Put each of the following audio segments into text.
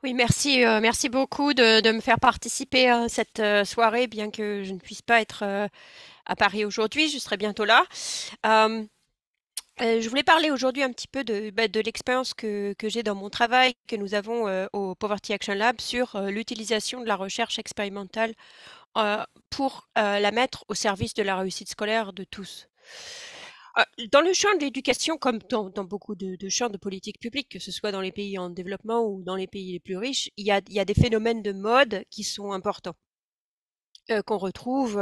Oui, merci, merci beaucoup de me faire participer à cette soirée, bien que je ne puisse pas être à Paris aujourd'hui, je serai bientôt là. Euh, je voulais parler aujourd'hui un petit peu de l'expérience que j'ai dans mon travail, que nous avons au Poverty Action Lab sur l'utilisation de la recherche expérimentale euh, pour la mettre au service de la réussite scolaire de tous. Dans le champ de l'éducation, comme dans beaucoup de champs de politique publique, que ce soit dans les pays en développement ou dans les pays les plus riches, il y a des phénomènes de mode qui sont importants. Qu'on retrouve,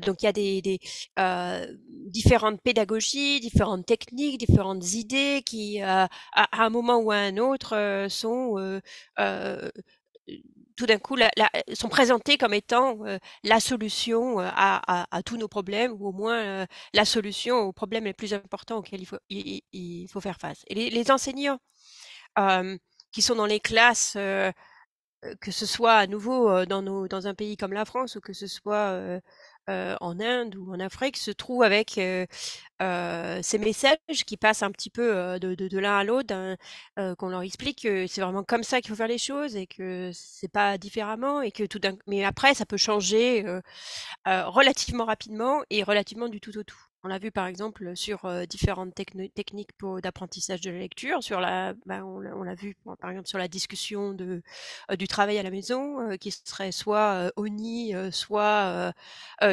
donc il y a différentes pédagogies, différentes techniques, différentes idées qui, à un moment ou à un autre, euh, tout d'un coup sont présentées comme étant la solution à tous nos problèmes, ou au moins la solution aux problèmes les plus importants auxquels il faut faire face. Et les enseignants qui sont dans les classes, que ce soit à nouveau dans un pays comme la France, ou que ce soit en Inde ou en Afrique, se trouvent avec ces messages qui passent un petit peu de l'un à l'autre, qu'on leur explique que c'est vraiment comme ça qu'il faut faire les choses et que c'est pas différemment, et que mais après ça peut changer relativement rapidement et relativement du tout au tout. On l'a vu par exemple sur différentes techniques d'apprentissage de la lecture, on l'a vu par exemple sur la discussion du travail à la maison, qui serait soit ONI, soit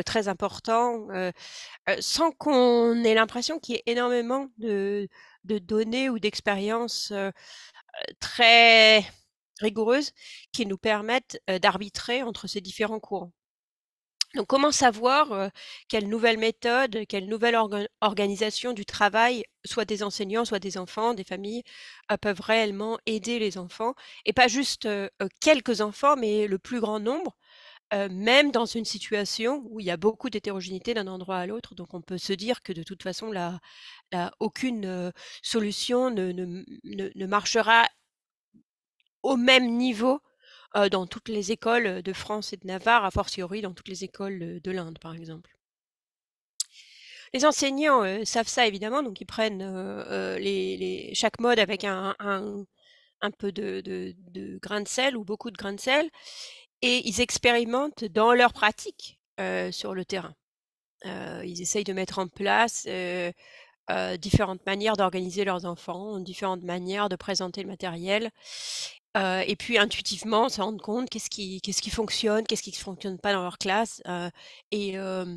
très important, sans qu'on ait l'impression qu'il y ait énormément de données ou d'expériences très rigoureuses qui nous permettent d'arbitrer entre ces différents courants. Donc, comment savoir quelle nouvelle méthode, quelle nouvelle organisation du travail, soit des enseignants, soit des enfants, des familles, peuvent réellement aider les enfants, et pas juste quelques enfants, mais le plus grand nombre, même dans une situation où il y a beaucoup d'hétérogénéité d'un endroit à l'autre. Donc, on peut se dire que de toute façon, aucune solution ne marchera au même niveau dans toutes les écoles de France et de Navarre, a fortiori dans toutes les écoles de l'Inde, par exemple. Les enseignants savent ça évidemment, donc ils prennent chaque mode avec un peu de grain de sel, ou beaucoup de grain de sel, et ils expérimentent dans leur pratique sur le terrain. Ils essayent de mettre en place différentes manières d'organiser leurs enfants, différentes manières de présenter le matériel, et puis intuitivement se rendre compte qu'est-ce qui fonctionne, qu'est-ce qui ne fonctionne pas dans leur classe, et, euh,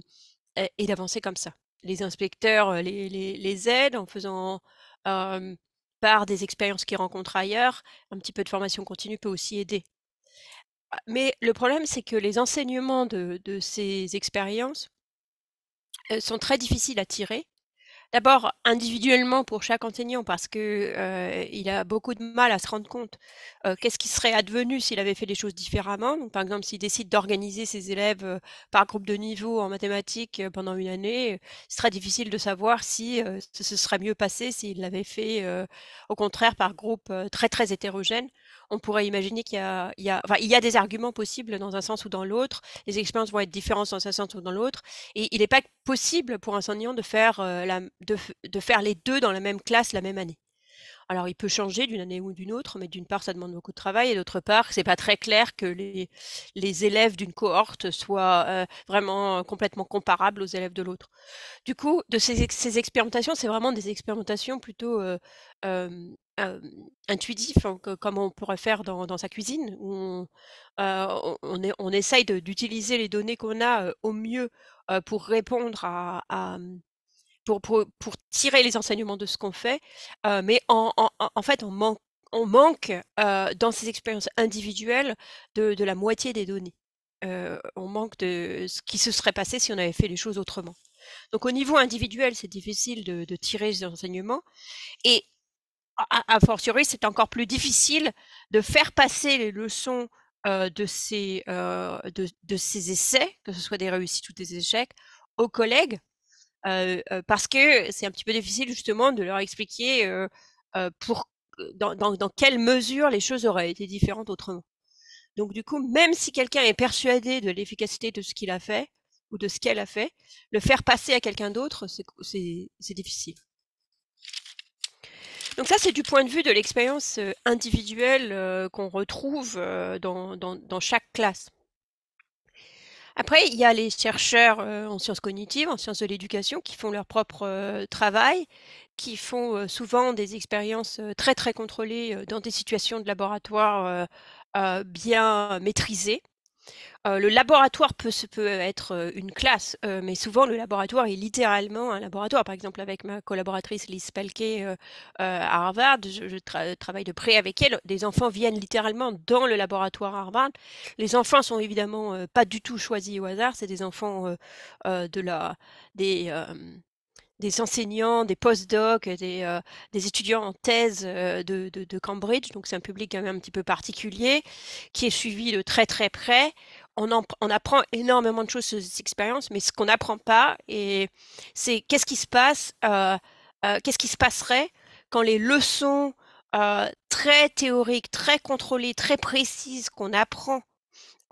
et d'avancer comme ça. Les inspecteurs les aident en faisant euh, part des expériences qu'ils rencontrent ailleurs. Un petit peu de formation continue peut aussi aider. Mais le problème, c'est que les enseignements de ces expériences sont très difficiles à tirer. D'abord, individuellement pour chaque enseignant, parce que il a beaucoup de mal à se rendre compte qu'est-ce qui serait advenu s'il avait fait les choses différemment. Donc, par exemple, s'il décide d'organiser ses élèves par groupe de niveau en mathématiques pendant une année, c'est très difficile de savoir si ce serait mieux passé s'il l'avait fait au contraire par groupe très très hétérogène. On pourrait imaginer enfin, il y a des arguments possibles dans un sens ou dans l'autre. Les expériences vont être différentes dans un sens ou dans l'autre. Et il n'est pas possible pour un enseignant de faire les deux dans la même classe la même année. Alors, il peut changer d'une année ou d'une autre, mais d'une part, ça demande beaucoup de travail, et d'autre part, c'est pas très clair que les élèves d'une cohorte soient vraiment complètement comparables aux élèves de l'autre. Du coup, ces expérimentations, c'est vraiment des expérimentations plutôt euh, intuitives, hein, comme on pourrait faire dans sa cuisine, où on essaye d'utiliser les données qu'on a au mieux pour répondre pour tirer les enseignements de ce qu'on fait, mais en fait, on manque dans ces expériences individuelles de la moitié des données. On manque de ce qui se serait passé si on avait fait les choses autrement. Donc au niveau individuel, c'est difficile de tirer les enseignements, et a fortiori, c'est encore plus difficile de faire passer les leçons de ces essais, que ce soit des réussites ou des échecs, aux collègues, parce que c'est un petit peu difficile justement de leur expliquer pour dans quelle mesure les choses auraient été différentes autrement. Donc du coup, même si quelqu'un est persuadé de l'efficacité de ce qu'il a fait ou de ce qu'elle a fait, le faire passer à quelqu'un d'autre, c'est difficile. Donc ça, c'est du point de vue de l'expérience individuelle qu'on retrouve dans chaque classe. Après, il y a les chercheurs en sciences cognitives, en sciences de l'éducation, qui font leur propre travail, qui font souvent des expériences très très contrôlées dans des situations de laboratoire bien maîtrisées. Le laboratoire peut être une classe, mais souvent le laboratoire est littéralement un laboratoire. Par exemple, avec ma collaboratrice Liz Pelkey à Harvard, je travaille de près avec elle. Des enfants viennent littéralement dans le laboratoire Harvard. Les enfants sont évidemment pas du tout choisis au hasard. C'est des enfants de la, des enseignants, des post-docs, des étudiants en thèse de Cambridge. Donc c'est un public quand même un petit peu particulier qui est suivi de très très près. On apprend énormément de choses sur cette expérience, mais ce qu'on n'apprend pas, c'est qu'est-ce qui se passe, qu'est-ce qui se passerait quand les leçons très théoriques, très contrôlées, très précises qu'on apprend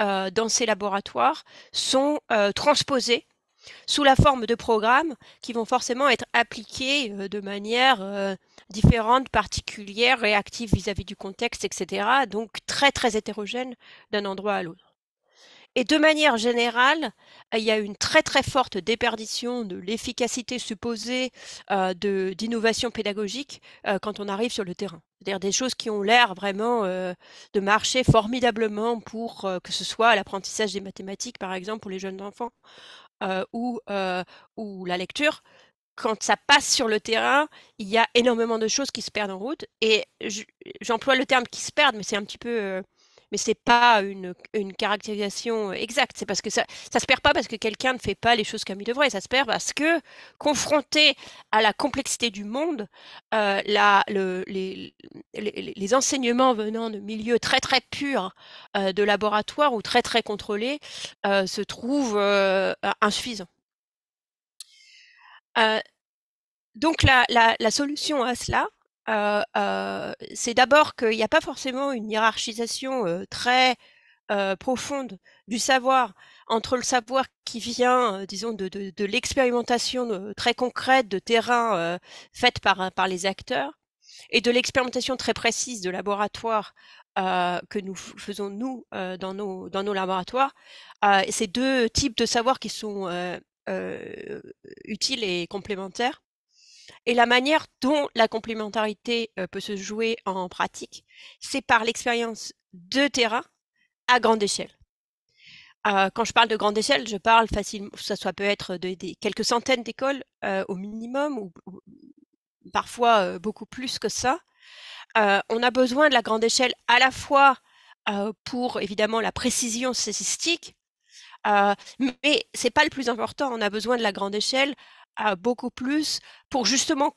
dans ces laboratoires sont transposées sous la forme de programmes qui vont forcément être appliqués de manière différente, particulière, réactive vis-à-vis du contexte, etc. Donc très très hétérogène d'un endroit à l'autre. Et de manière générale, il y a une très très forte déperdition de l'efficacité supposée d'innovation pédagogique quand on arrive sur le terrain. C'est-à-dire des choses qui ont l'air vraiment de marcher formidablement pour que ce soit l'apprentissage des mathématiques, par exemple, pour les jeunes enfants, euh, ou, euh, ou la lecture. Quand ça passe sur le terrain, il y a énormément de choses qui se perdent en route. Et j'emploie le terme qui se perdent, mais c'est un petit peu, mais c'est pas une caractérisation exacte. C'est parce que ça se perd pas parce que quelqu'un ne fait pas les choses comme il devrait. Ça se perd parce que confronté à la complexité du monde, les enseignements venant de milieux très très purs de laboratoire ou très très contrôlés se trouvent insuffisants. Euh, donc la solution à cela, c'est d'abord qu'il n'y a pas forcément une hiérarchisation très profonde du savoir entre le savoir qui vient, disons, de l'expérimentation très concrète de terrain faite par les acteurs et de l'expérimentation très précise de laboratoire que nous faisons nous dans nos laboratoires. Ces deux types de savoirs qui sont utiles et complémentaires. Et la manière dont la complémentarité peut se jouer en pratique, c'est par l'expérience de terrain à grande échelle. Quand je parle de grande échelle, je parle facilement, ça peut être des quelques centaines d'écoles au minimum, ou parfois beaucoup plus que ça. On a besoin de la grande échelle à la fois pour évidemment la précision statistique, mais c'est pas le plus important. On a besoin de la grande échelle beaucoup plus pour justement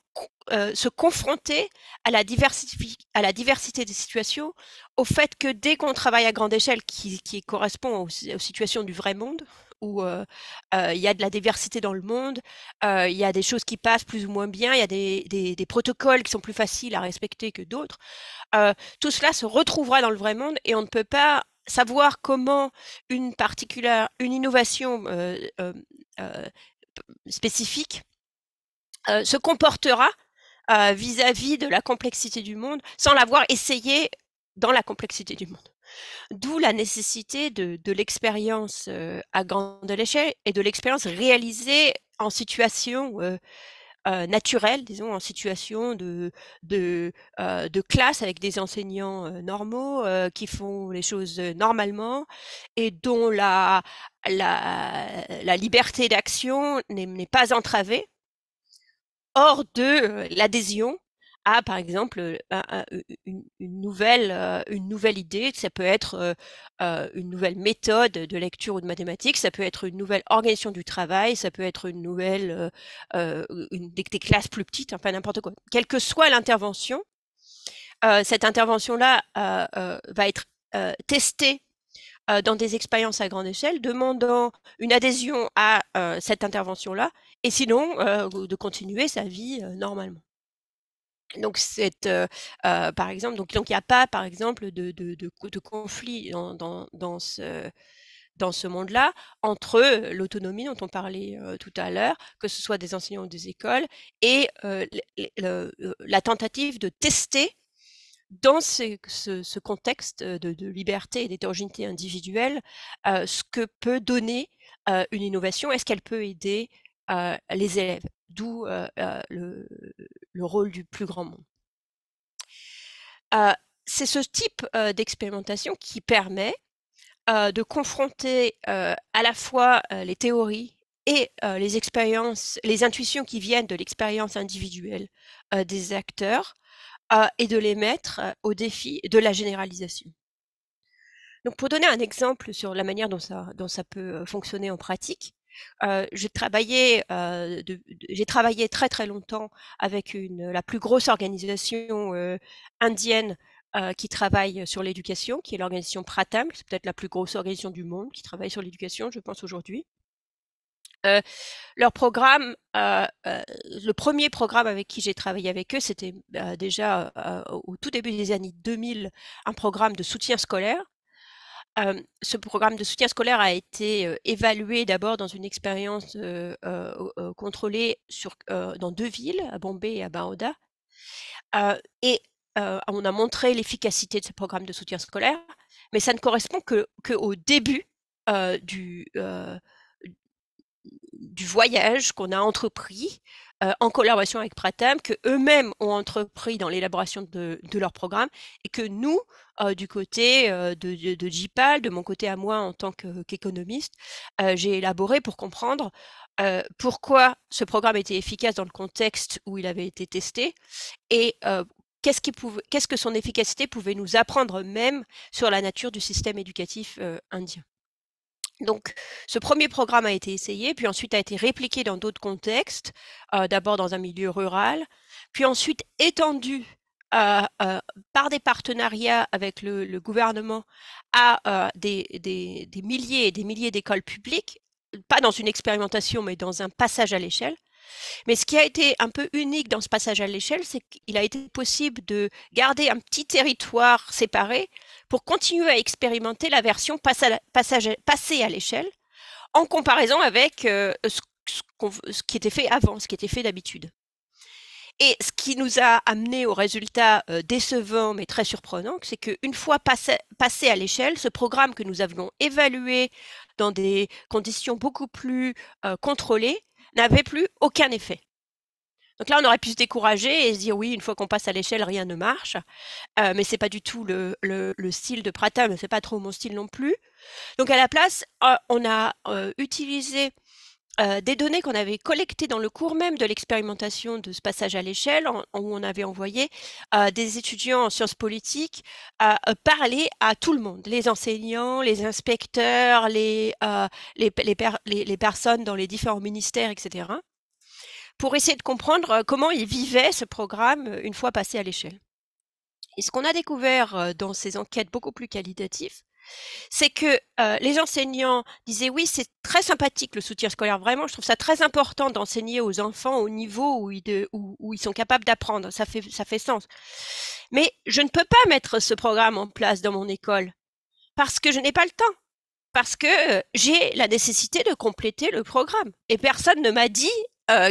se confronter à la diversité des situations, au fait que dès qu'on travaille à grande échelle, qui correspond aux situations du vrai monde, où il y a de la diversité dans le monde, il y a des choses qui passent plus ou moins bien, il y a des protocoles qui sont plus faciles à respecter que d'autres. Tout cela se retrouvera dans le vrai monde et on ne peut pas savoir comment une innovation spécifique se comportera vis-à-vis de la complexité du monde sans l'avoir essayé dans la complexité du monde. D'où la nécessité de l'expérience à grande échelle et de l'expérience réalisée en situation naturelle, disons, en situation de classe avec des enseignants normaux qui font les choses normalement et dont la liberté d'action n'est pas entravée, hors de l'adhésion à, par exemple, une nouvelle idée. Ça peut être une nouvelle méthode de lecture ou de mathématiques, ça peut être une nouvelle organisation du travail, ça peut être une nouvelle des classes plus petites, enfin n'importe quoi. Quelle que soit l'intervention, cette intervention-là va être testée dans des expériences à grande échelle, demandant une adhésion à cette intervention-là, et sinon de continuer sa vie normalement. Donc, par exemple, donc il n'y a pas, par exemple, de conflit dans dans ce monde-là entre l'autonomie dont on parlait tout à l'heure, que ce soit des enseignants ou des écoles, et la tentative de tester dans ce contexte de liberté et d'hétérogénéité individuelle, ce que peut donner une innovation, est-ce qu'elle peut aider les élèves, d'où le rôle du plus grand monde. C'est ce type d'expérimentation qui permet de confronter à la fois les théories et les expériences, les intuitions qui viennent de l'expérience individuelle des acteurs et de les mettre au défi de la généralisation. Donc pour donner un exemple sur la manière dont ça peut fonctionner en pratique, j'ai travaillé très très longtemps avec la plus grosse organisation indienne qui travaille sur l'éducation, qui est l'organisation Pratham, c'est peut-être la plus grosse organisation du monde qui travaille sur l'éducation, je pense aujourd'hui. Leur programme, le premier programme avec qui j'ai travaillé avec eux, c'était déjà au tout début des années 2000, un programme de soutien scolaire. Ce programme de soutien scolaire a été évalué d'abord dans une expérience contrôlée dans 2 villes, à Bombay et à Baroda. Et on a montré l'efficacité de ce programme de soutien scolaire, mais ça ne correspond qu'au début du voyage qu'on a entrepris en collaboration avec Pratham, que eux-mêmes ont entrepris dans l'élaboration de leur programme, et que nous, du côté de JPAL, de mon côté à moi en tant qu'économiste, j'ai élaboré pour comprendre pourquoi ce programme était efficace dans le contexte où il avait été testé, et qu'est-ce que son efficacité pouvait nous apprendre même sur la nature du système éducatif indien. Donc, ce premier programme a été essayé, puis ensuite a été répliqué dans d'autres contextes, d'abord dans un milieu rural, puis ensuite étendu par des partenariats avec le gouvernement à des milliers et des milliers d'écoles publiques, pas dans une expérimentation, mais dans un passage à l'échelle. Mais ce qui a été un peu unique dans ce passage à l'échelle, c'est qu'il a été possible de garder un petit territoire séparé pour continuer à expérimenter la version passée à l'échelle, en comparaison avec ce qui était fait avant, ce qui était fait d'habitude. Et ce qui nous a amené au résultat décevant mais très surprenant, c'est qu'une fois passé à l'échelle, ce programme que nous avions évalué dans des conditions beaucoup plus contrôlées n'avait plus aucun effet. Donc là, on aurait pu se décourager et se dire oui, une fois qu'on passe à l'échelle, rien ne marche. Mais c'est pas du tout le style de Pratham, c'est pas trop mon style non plus. Donc à la place, on a utilisé des données qu'on avait collectées dans le cours même de l'expérimentation de ce passage à l'échelle, où on avait envoyé des étudiants en sciences politiques parler à tout le monde, les enseignants, les inspecteurs, les personnes dans les différents ministères, etc., pour essayer de comprendre comment ils vivaient ce programme une fois passé à l'échelle. Et ce qu'on a découvert dans ces enquêtes beaucoup plus qualitatives, c'est que les enseignants disaient oui, c'est très sympathique le soutien scolaire, vraiment, je trouve ça très important d'enseigner aux enfants au niveau où ils sont capables d'apprendre, ça fait sens. Mais je ne peux pas mettre ce programme en place dans mon école parce que je n'ai pas le temps, parce que j'ai la nécessité de compléter le programme. Et personne ne m'a dit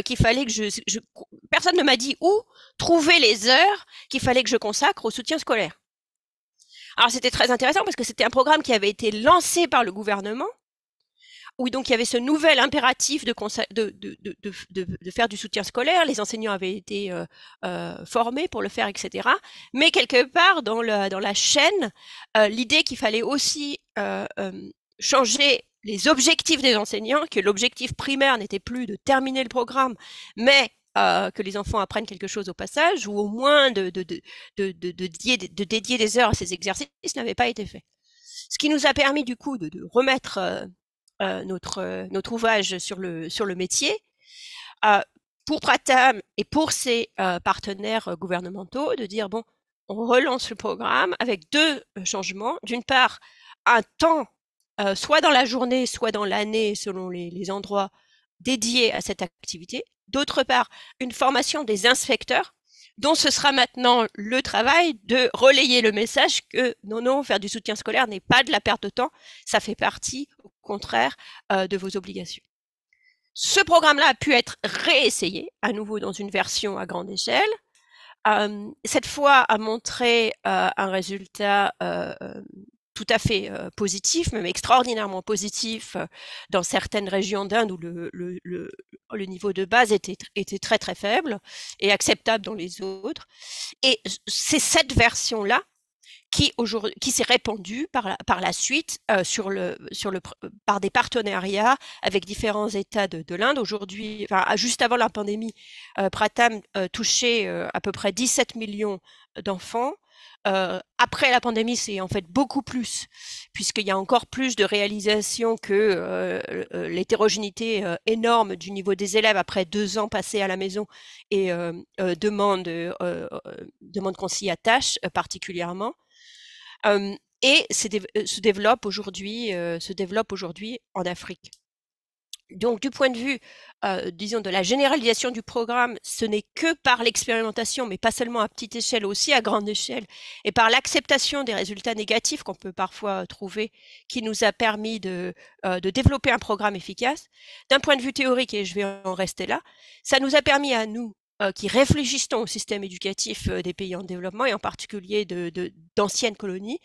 qu'il fallait que personne ne m'a dit où trouver les heures qu'il fallait que je consacre au soutien scolaire. Alors c'était très intéressant parce que c'était un programme qui avait été lancé par le gouvernement, où donc il y avait ce nouvel impératif de faire du soutien scolaire. Les enseignants avaient été formés pour le faire, etc. Mais quelque part dans la chaîne, l'idée qu'il fallait aussi changer les objectifs des enseignants, que l'objectif primaire n'était plus de terminer le programme, mais que les enfants apprennent quelque chose au passage, ou au moins de dédier des heures à ces exercices, n'avait pas été fait. Ce qui nous a permis du coup de remettre notre ouvrage sur le métier, pour Pratham et pour ses partenaires gouvernementaux, de dire bon, on relance le programme avec 2 changements. D'une part, un temps soit dans la journée, soit dans l'année, selon les endroits dédiés à cette activité. D'autre part, une formation des inspecteurs dont ce sera maintenant le travail de relayer le message que non, faire du soutien scolaire n'est pas de la perte de temps, ça fait partie, au contraire, de vos obligations. Ce programme-là a pu être réessayé, à nouveau dans une version à grande échelle. Cette fois a montré un résultat tout à fait positif, même extraordinairement positif dans certaines régions d'Inde où le niveau de base était très très faible et acceptable dans les autres. Et c'est cette version-là qui s'est répandue par la suite par des partenariats avec différents États de l'Inde. Aujourd'hui, juste avant la pandémie, Pratham touchait à peu près 17 millions d'enfants. Après la pandémie, c'est en fait beaucoup plus, puisqu'il y a encore plus de réalisation que l'hétérogénéité énorme du niveau des élèves après 2 ans passés à la maison et demande qu'on s'y attache particulièrement. Et se développe aujourd'hui en Afrique. Donc, du point de vue, disons, de la généralisation du programme, ce n'est que par l'expérimentation, mais pas seulement à petite échelle, aussi à grande échelle, et par l'acceptation des résultats négatifs qu'on peut parfois trouver, qui nous a permis de développer un programme efficace. D'un point de vue théorique, et je vais en rester là, ça nous a permis à nous, qui réfléchissons au système éducatif des pays en développement, et en particulier d'anciennes colonies,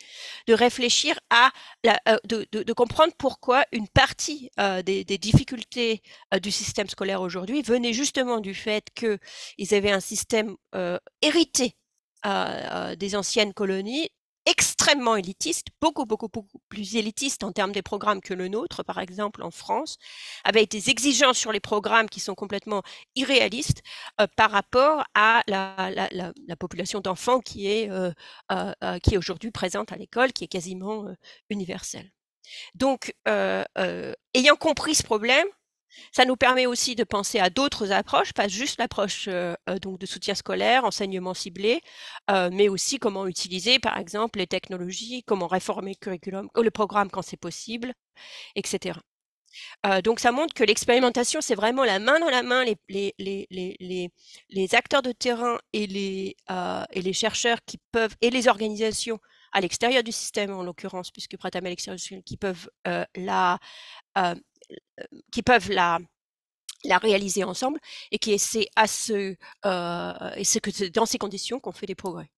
de réfléchir de comprendre pourquoi une partie des difficultés du système scolaire aujourd'hui venait justement du fait qu'ils avaient un système hérité des anciennes colonies, extrêmement élitiste, beaucoup plus élitiste en termes des programmes que le nôtre, par exemple en France, avec des exigences sur les programmes qui sont complètement irréalistes par rapport à la population d'enfants qui est aujourd'hui présente à l'école, qui est quasiment universelle. Donc, ayant compris ce problème, ça nous permet aussi de penser à d'autres approches, pas juste l'approche donc de soutien scolaire, enseignement ciblé, mais aussi comment utiliser, par exemple, les technologies, comment réformer le programme quand c'est possible, etc. Donc, ça montre que l'expérimentation, c'est vraiment la main dans la main, les acteurs de terrain et les chercheurs qui peuvent, et les organisations à l'extérieur du système, en l'occurrence, puisque Pratham est à l'extérieur du système, qui peuvent la réaliser ensemble et qui essaient et c'est que dans ces conditions qu'on fait des progrès.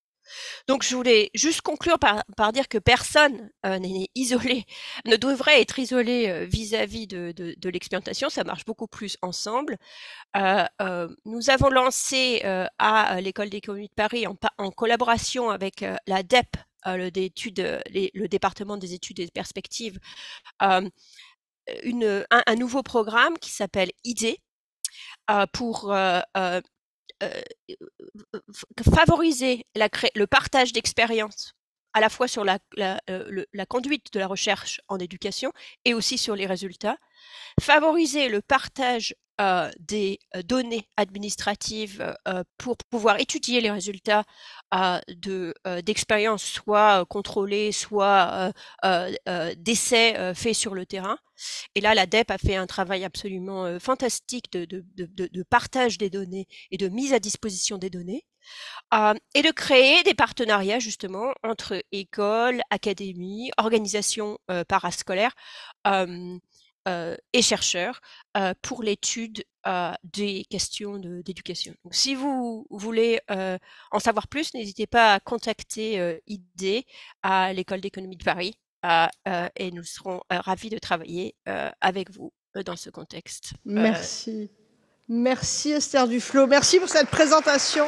Donc, je voulais juste conclure par dire que personne n'est isolé, ne devrait être isolé vis-à-vis de l'expérimentation. Ça marche beaucoup plus ensemble. Nous avons lancé à l'École d'économie de Paris, en collaboration avec la DEP, le département des études et des perspectives, un nouveau programme qui s'appelle IDEA pour favoriser le partage d'expériences à la fois sur la conduite de la recherche en éducation et aussi sur les résultats, favoriser le partage des données administratives pour pouvoir étudier les résultats d'expériences soit contrôlées, soit d'essais faits sur le terrain. Et là, la DEP a fait un travail absolument fantastique de partage des données et de mise à disposition des données. Et de créer des partenariats justement entre écoles, académies, organisations parascolaires et chercheurs pour l'étude des questions d'éducation. Donc, si vous voulez en savoir plus, n'hésitez pas à contacter IDEA à l'École d'économie de Paris et nous serons ravis de travailler avec vous dans ce contexte. Merci. Merci Esther Duflo. Merci pour cette présentation.